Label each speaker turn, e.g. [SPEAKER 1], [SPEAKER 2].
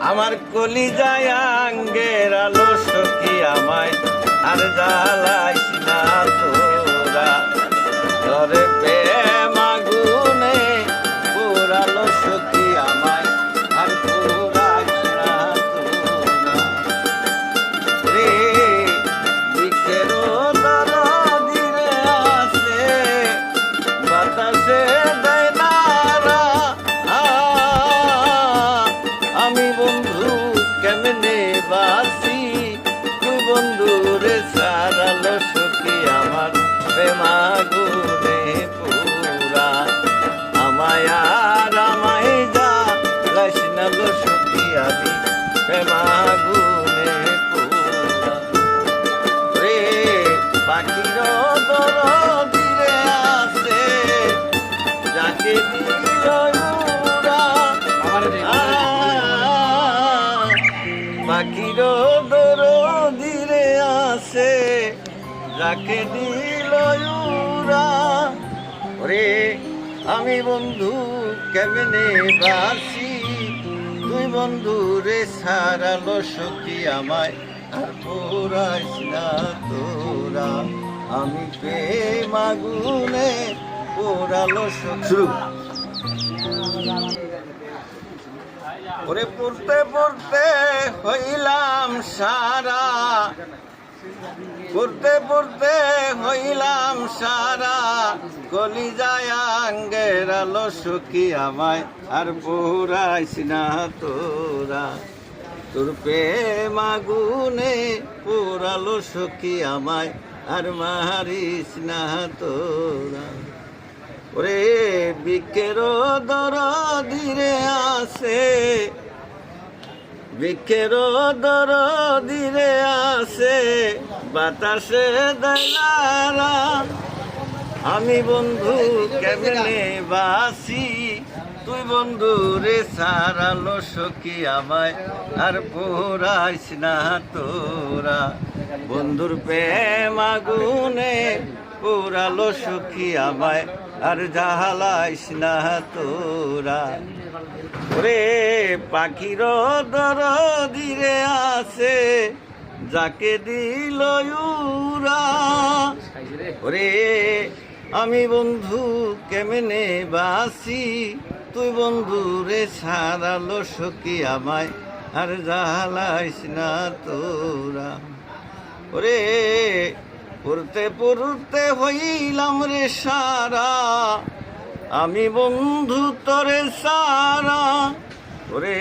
[SPEAKER 1] আমার কলিজায় আঙ্গের আলো সখী আমায় আর জ্বালাইস না তোরা ঘরে প্রেম আগুনে পোড়ালো সখী আমায় আর পোড়াইস না তোরা রে বৃক্ষের দরদিরে আছে বাতাসে দেয় নারা আমি বন্ধু কেমনে বাসি তুই বন্ধু রে সারালো সখী আমার প্রেমাগুনে পুরা আমায় আর আমায় যা লাইসনালো সখী আমি প্রেমাগুনে পুরা রে পাখির দরদিরে আছে যাকে দিল উড়া পাখির দরদিরে আছে যাকে দিল উড়া ওরে আমি বন্ধু কেমনে বাসি তুই বন্ধু রে সারালো সখী আমায় আর পোড়াইস না তোরা আমি প্রেম আগুনে পোড়ালো সখী ওরে পড়তে পড়তে হইলাম সারা পড়তে পড়তে হইলাম সারা কলিজায় আঙ্গের আলো সখী আমায় আর পোড়াইস না তোরা তোর প্রেম আগুনে পোড়ালো সখী আমায় আর মারিস না তোরা ওরে বৃক্ষের দরদিরে আছে বৃক্ষের দরদিরে আছে বাতাসে দেলারা আমি বন্ধু কেমনে বাসি তুই বন্ধু রে সারালো সখী আমায় আর পোড়াইস না তোরা বন্ধুর প্রেম আগুনে পোড়ালো সখী আমায় আর জ্বালাইস না তোরা ওরে পাখির দরদিরে আছে যাকে দিল উড়া ওরে আমি বন্ধু কেমনে বাসি তুই বন্ধু রে সারালো সখী আমায় আর জ্বালাইস না তোরা ওরে পড়তে পড়তে হইলাম রে সারা আমি বন্ধু তোরে সারা ওরে